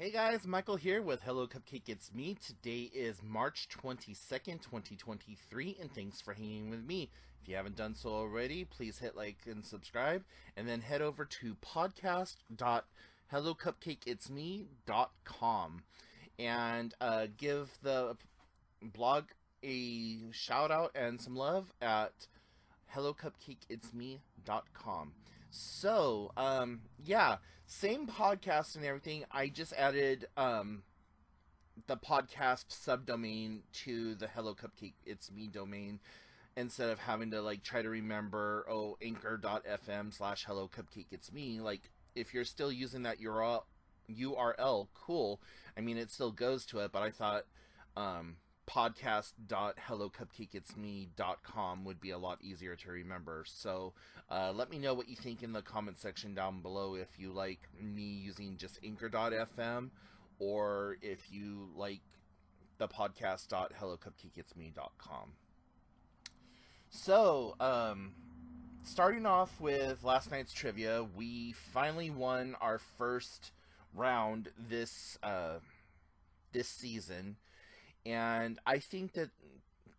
Hey guys, Michael here with Hello Cupcake It's Me. Today is March 22nd, 2023, and thanks for hanging with me. If you haven't done so already, please hit like and subscribe, and then head over to podcast.hellocupcakeitsme.com and give the blog a shout out and some love at hellocupcakeitsme.com. So, yeah, same podcast and everything. I just added the podcast subdomain to the Hello Cupcake It's Me domain instead of having to like try to remember anchor.fm/ Hello Cupcake It's Me. Like, if you're still using that URL, cool. I mean, it still goes to it, but I thought podcast.hellocupcakeitsme.com would be a lot easier to remember. So let me know what you think in the comment section down below, if you like me using just anchor.fm or if you like the podcast.hellocupcakeitsme.com. So starting off with last night's trivia, we finally won our first round this season. And I think that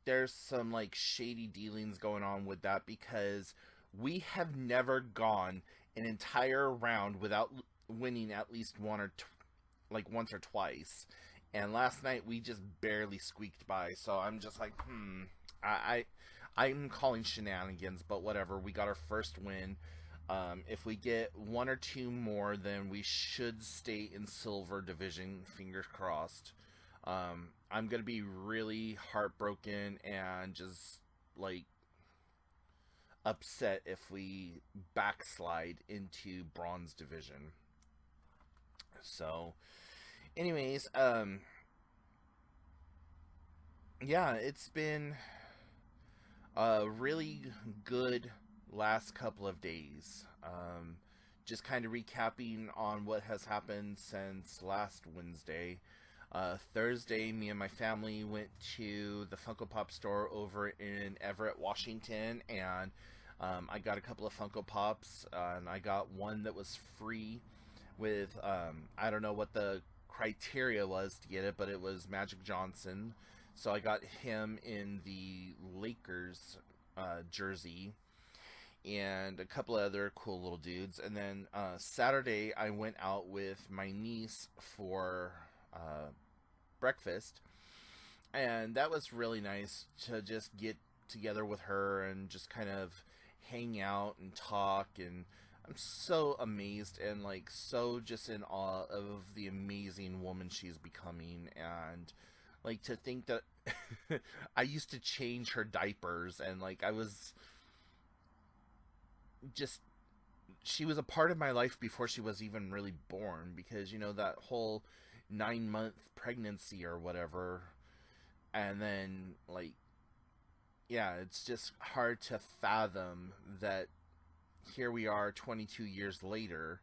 there's some like shady dealings going on with that, because we have never gone an entire round without winning at least like once or twice. And last night we just barely squeaked by. So I'm just like, I'm calling shenanigans, but whatever. We got our first win. If we get one or two more, then we should stay in silver division. Fingers crossed. I'm gonna be really heartbroken and just like upset if we backslide into bronze division. So anyways, yeah, it's been a really good last couple of days. Just kind of recapping on what has happened since last Wednesday. Thursday, me and my family went to the Funko Pop store over in Everett, Washington, and I got a couple of Funko Pops, and I got one that was free with, I don't know what the criteria was to get it, but it was Magic Johnson, so I got him in the Lakers jersey, and a couple of other cool little dudes. And then Saturday, I went out with my niece for breakfast, and that was really nice to just get together with her and just kind of hang out and talk. And I'm so amazed and like so just in awe of the amazing woman she's becoming. And like, to think that I used to change her diapers, and like I was just, she was a part of my life before she was even really born, because you know that whole 9-month pregnancy or whatever. And then like, yeah, it's just hard to fathom that here we are 22 years later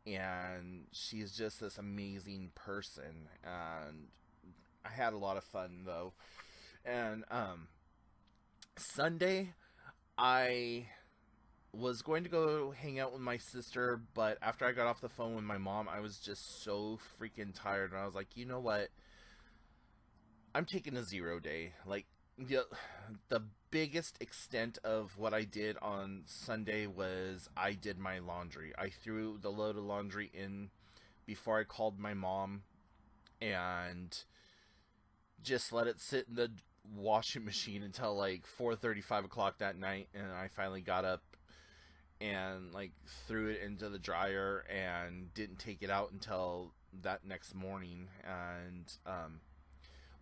and she's just this amazing person. And I had a lot of fun though. And Sunday I was going to go hang out with my sister, but after I got off the phone with my mom, I was just so freaking tired, and I was like, you know what? I'm taking a 0 day. Like, the biggest extent of what I did on Sunday was I did my laundry. I threw the load of laundry in before I called my mom, and just let it sit in the washing machine until like 4:30, 5 o'clock that night, and I finally got up and like threw it into the dryer and didn't take it out until that next morning. And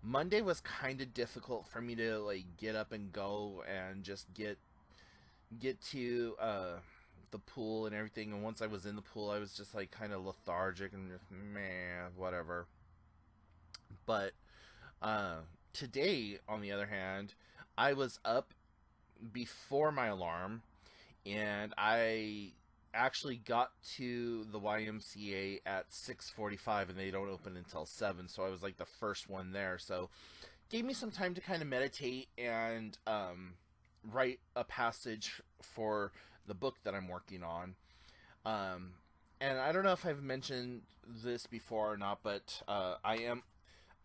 Monday was kind of difficult for me to like get up and go and just get to the pool and everything. And once I was in the pool, I was just like kind of lethargic and just meh, whatever. But today, on the other hand, I was up before my alarm, and I actually got to the YMCA at 6:45, and they don't open until 7, so I was like the first one there. So gave me some time to kind of meditate and write a passage for the book that I'm working on. and I don't know if I've mentioned this before or not, but I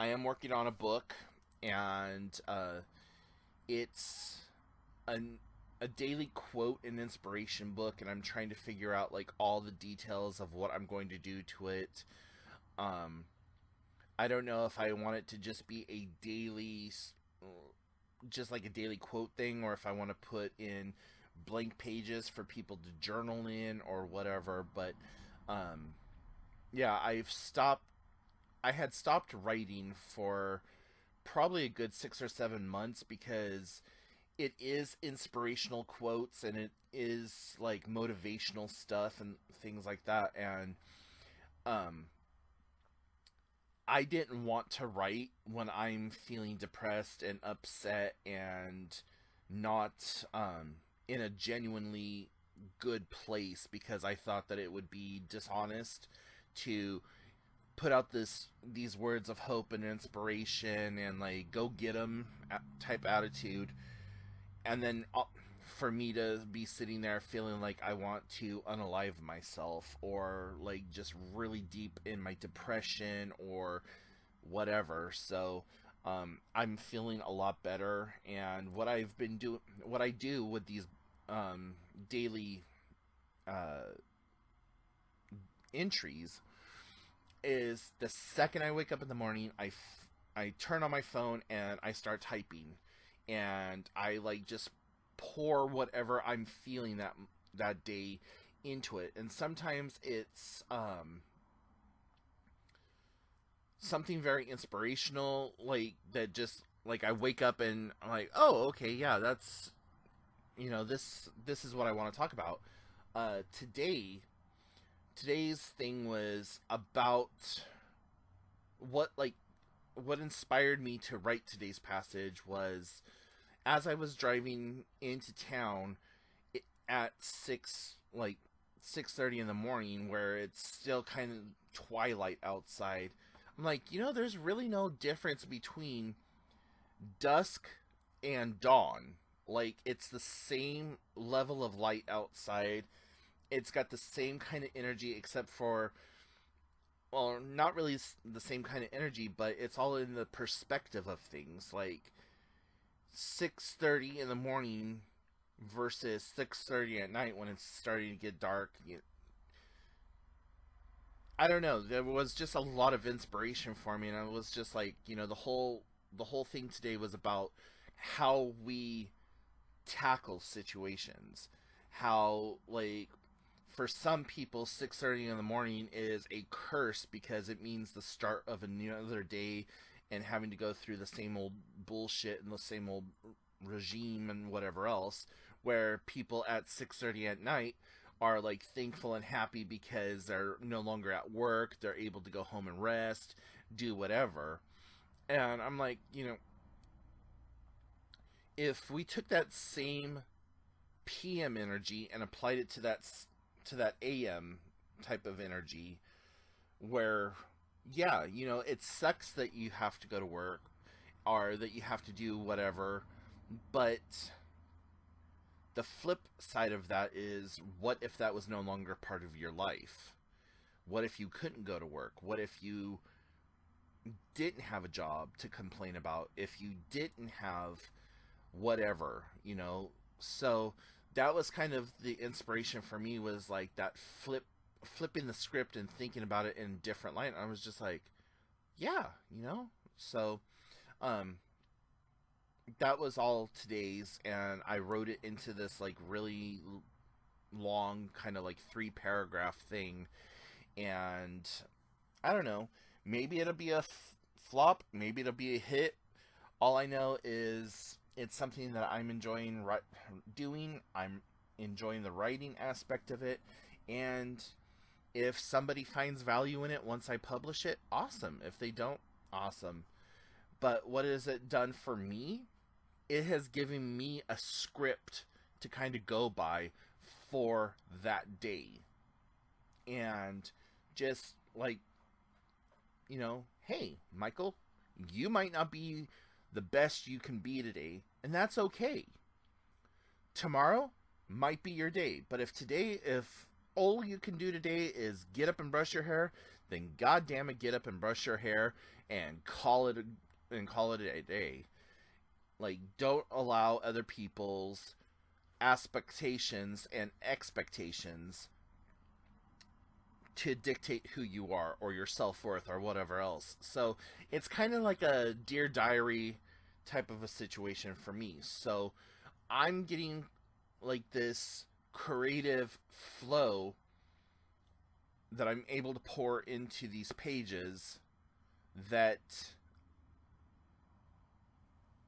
am working on a book, and it's an a daily quote and inspiration book, and I'm trying to figure out like all the details of what I'm going to do to it. Um, I don't know if I want it to just be a daily, just like a daily quote thing, or if I want to put in blank pages for people to journal in or whatever. But um, yeah, I had stopped writing for probably a good 6 or 7 months because it is inspirational quotes and it is like motivational stuff and things like that. And um, I didn't want to write when I'm feeling depressed and upset and not in a genuinely good place, because I thought that it would be dishonest to put out these words of hope and inspiration and like go get 'em type attitude, and then for me to be sitting there feeling like I want to unalive myself, or like just really deep in my depression or whatever. So I'm feeling a lot better, and what I do with these daily uh, entries is the second I wake up in the morning, I turn on my phone and I start typing, and I like just pour whatever I'm feeling that day into it. And sometimes it's something very inspirational, like that just like I wake up and I'm like, oh, okay, yeah, that's this is what I want to talk about. Today's thing was about what like what inspired me to write today's passage was as I was driving into town at 6:30 in the morning, where it's still kind of twilight outside. I'm like, there's really no difference between dusk and dawn. Like, it's the same level of light outside. It's got the same kind of energy, except for, well, not really the same kind of energy, but it's all in the perspective of things. Like 6:30 in the morning versus 6:30 at night when it's starting to get dark. I don't know. There was just a lot of inspiration for me, and I was just like, the whole thing today was about how we tackle situations. How, like, for some people, 6:30 in the morning is a curse because it means the start of another day, and having to go through the same old bullshit and the same old regime and whatever else. Where people at 6:30 at night are like thankful and happy because they're no longer at work, they're able to go home and rest, do whatever. And I'm like, if we took that same PM energy and applied it to that AM type of energy, where yeah, it sucks that you have to go to work or that you have to do whatever, but the flip side of that is, what if that was no longer part of your life? What if you couldn't go to work? What if you didn't have a job to complain about? If you didn't have whatever, So that was kind of the inspiration for me, was like that flipping the script and thinking about it in a different light. I was just like, yeah, So um that was all today's, and I wrote it into this like really long kind of like 3 paragraph thing. And I don't know, maybe it'll be a flop, maybe it'll be a hit. All I know is it's something that I'm enjoying doing. I'm enjoying the writing aspect of it, and if somebody finds value in it once I publish it, awesome. If they don't, awesome. But what has it done for me? It has given me a script to kind of go by for that day. And just like, hey, Michael, you might not be the best you can be today, and that's okay. Tomorrow might be your day, but if all you can do today is get up and brush your hair, then goddamn it, get up and brush your hair and call it a day. Like, don't allow other people's expectations and expectations to dictate who you are or your self-worth or whatever else. So it's kind of like a Dear Diary type of a situation for me. So I'm getting like this creative flow that I'm able to pour into these pages that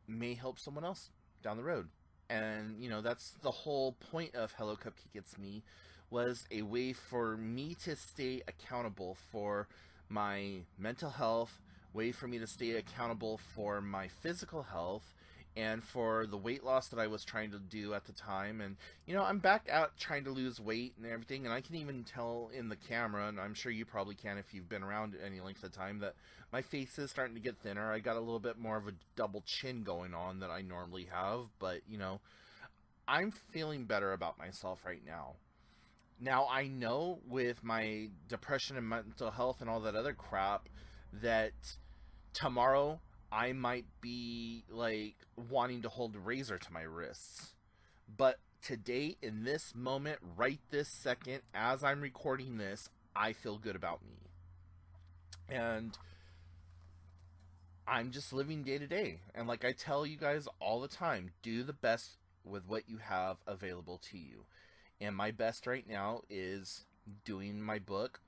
may help someone else down the road. And, you know, that's the whole point of Hello Cupcake It's Me, was a way for me to stay accountable for my mental health, way for me to stay accountable for my physical health, and for the weight loss that I was trying to do at the time. And, you know, I'm back out trying to lose weight and everything, and I can even tell in the camera, and I'm sure you probably can if you've been around any length of time, that my face is starting to get thinner. I got a little bit more of a double chin going on than I normally have, but, you know, I'm feeling better about myself right now. Now, I know with my depression and mental health and all that other crap that tomorrow I might be like wanting to hold a razor to my wrists. But today, in this moment, right this second, as I'm recording this, I feel good about me. And I'm just living day to day. And like I tell you guys all the time, do the best with what you have available to you. And my best right now is doing my book,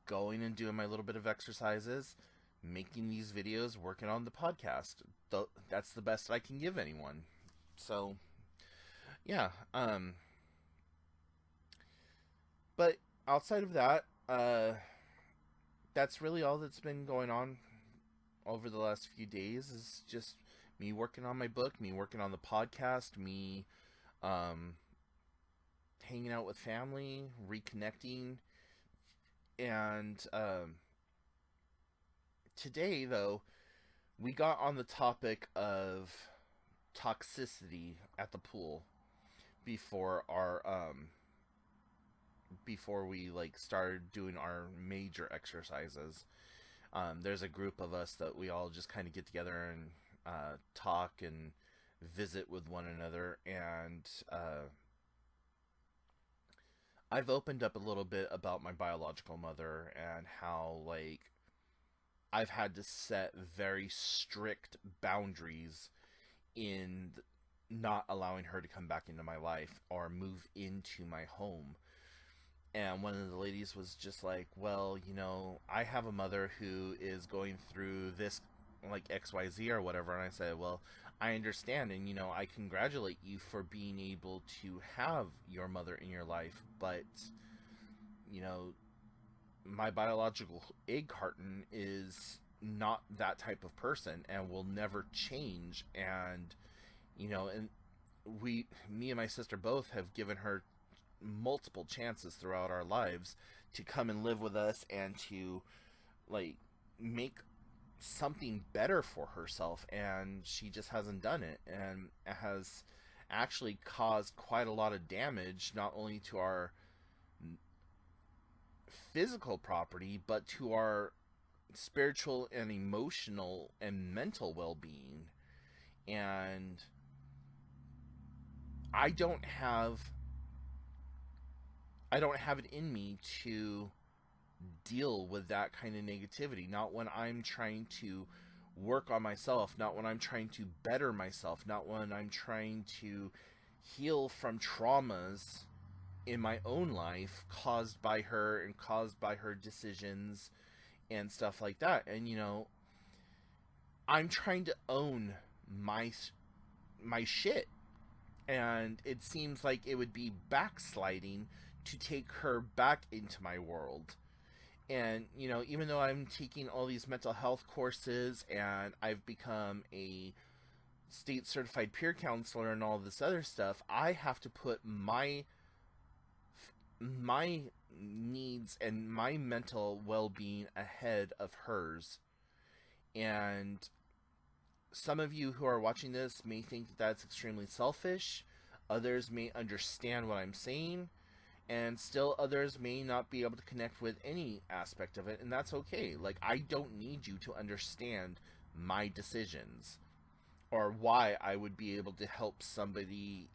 going and doing my little bit of exercises, making these videos, working on the podcast. That's the best I can give anyone. So, yeah. But outside of that, that's really all that's been going on over the last few days, is just me working on my book, me working on the podcast, me hanging out with family, reconnecting. And today, though, we got on the topic of toxicity at the pool before our before we like started doing our major exercises. There's a group of us that we all just kind of get together and talk and visit with one another. And I've opened up a little bit about my biological mother and how, like, I've had to set very strict boundaries in not allowing her to come back into my life or move into my home. And one of the ladies was just like, well, you know, I have a mother who is going through this, like, XYZ or whatever. And I said, well, I understand, and, you know, I congratulate you for being able to have your mother in your life, but, you know, my biological egg carton is not that type of person and will never change. And, you know, and me and my sister both have given her multiple chances throughout our lives to come and live with us and to, like, make something better for herself, and she just hasn't done it, and has actually caused quite a lot of damage, not only to our physical property, but to our spiritual and emotional and mental well-being. And I don't have it in me to deal with that kind of negativity. Not when I'm trying to work on myself, not when I'm trying to better myself, not when I'm trying to heal from traumas in my own life caused by her and caused by her decisions and stuff like that. And, you know, I'm trying to own my shit, and it seems like it would be backsliding to take her back into my world. And, you know, even though I'm taking all these mental health courses and I've become a state certified peer counselor and all this other stuff, I have to put my needs and my mental well-being ahead of hers. And some of you who are watching this may think that that's extremely selfish. Others may understand what I'm saying. and still others may not be able to connect with any aspect of it, and that's okay. Like, I don't need you to understand my decisions or why I would be able to help somebody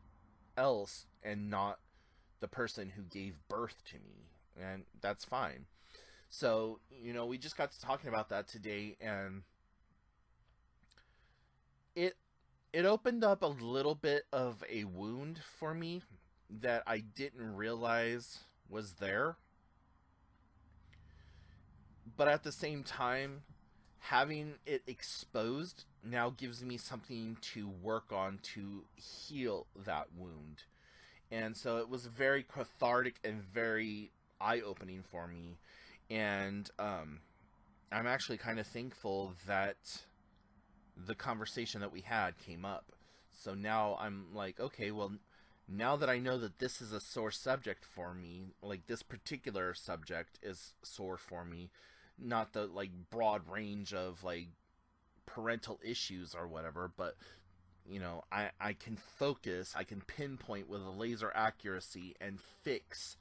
else and not the person who gave birth to me, and that's fine. So, we just got to talking about that today, and it it opened up a little bit of a wound for me that I didn't realize was there. But at the same time, having it exposed now gives me something to work on to heal that wound. And so it was very cathartic and very eye opening for me. And I'm actually kind of thankful that the conversation that we had came up. So now I'm like, okay, well, now that I know that this is a sore subject for me, like this particular subject is sore for me, not the like broad range of like parental issues or whatever, but I can focus, I can pinpoint with a laser accuracy and fix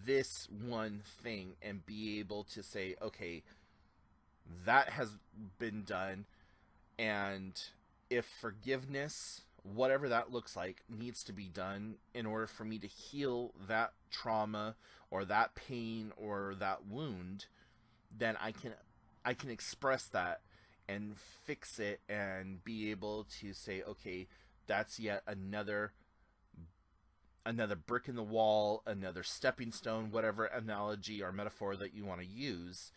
this one thing and be able to say, okay, that has been done, and if forgiveness, whatever that looks like, needs to be done in order for me to heal that trauma or that pain or that wound, then I can express that and fix it and be able to say, okay, that's yet another brick in the wall, another stepping stone, whatever analogy or metaphor that you want to use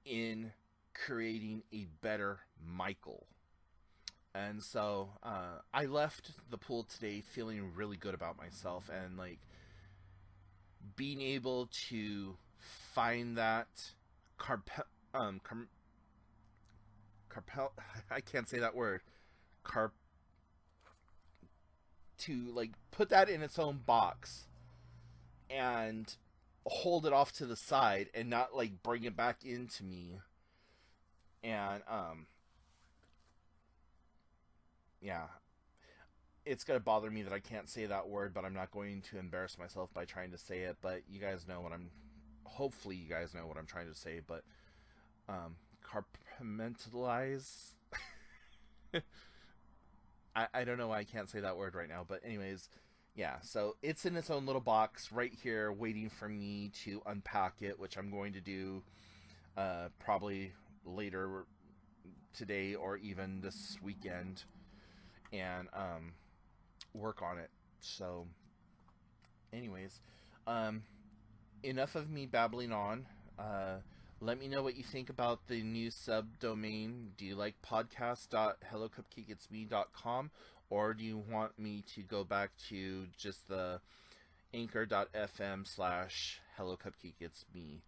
in creating a better Michael. And so I left the pool today feeling really good about myself, and like being able to find that carpel I can't say that word, carp to like put that in its own box and hold it off to the side and not like bring it back into me. And yeah, it's gonna bother me that I can't say that word, but I'm not going to embarrass myself by trying to say it. But you guys know what I'm hopefully you guys know what I'm trying to say. But compartmentalize. I don't know why I can't say that word right now, but anyways, yeah, so it's in its own little box right here waiting for me to unpack it, which I'm going to do probably later today or even this weekend, and work on it. So anyways, enough of me babbling on. Let me know what you think about the new subdomain. Do you like podcast.hellocupcakeitsme.com, or do you want me to go back to just the anchor.fm/hellocupcakeitsme?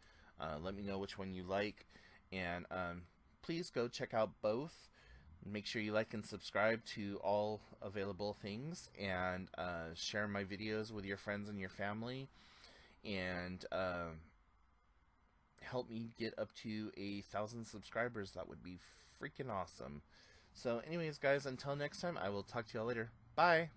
Let me know which one you like, and please go check out both. Make sure you like and subscribe to all available things, and share my videos with your friends and your family, and help me get up to 1,000 subscribers. That would be freaking awesome. So anyways, guys, until next time, I will talk to y'all later. Bye!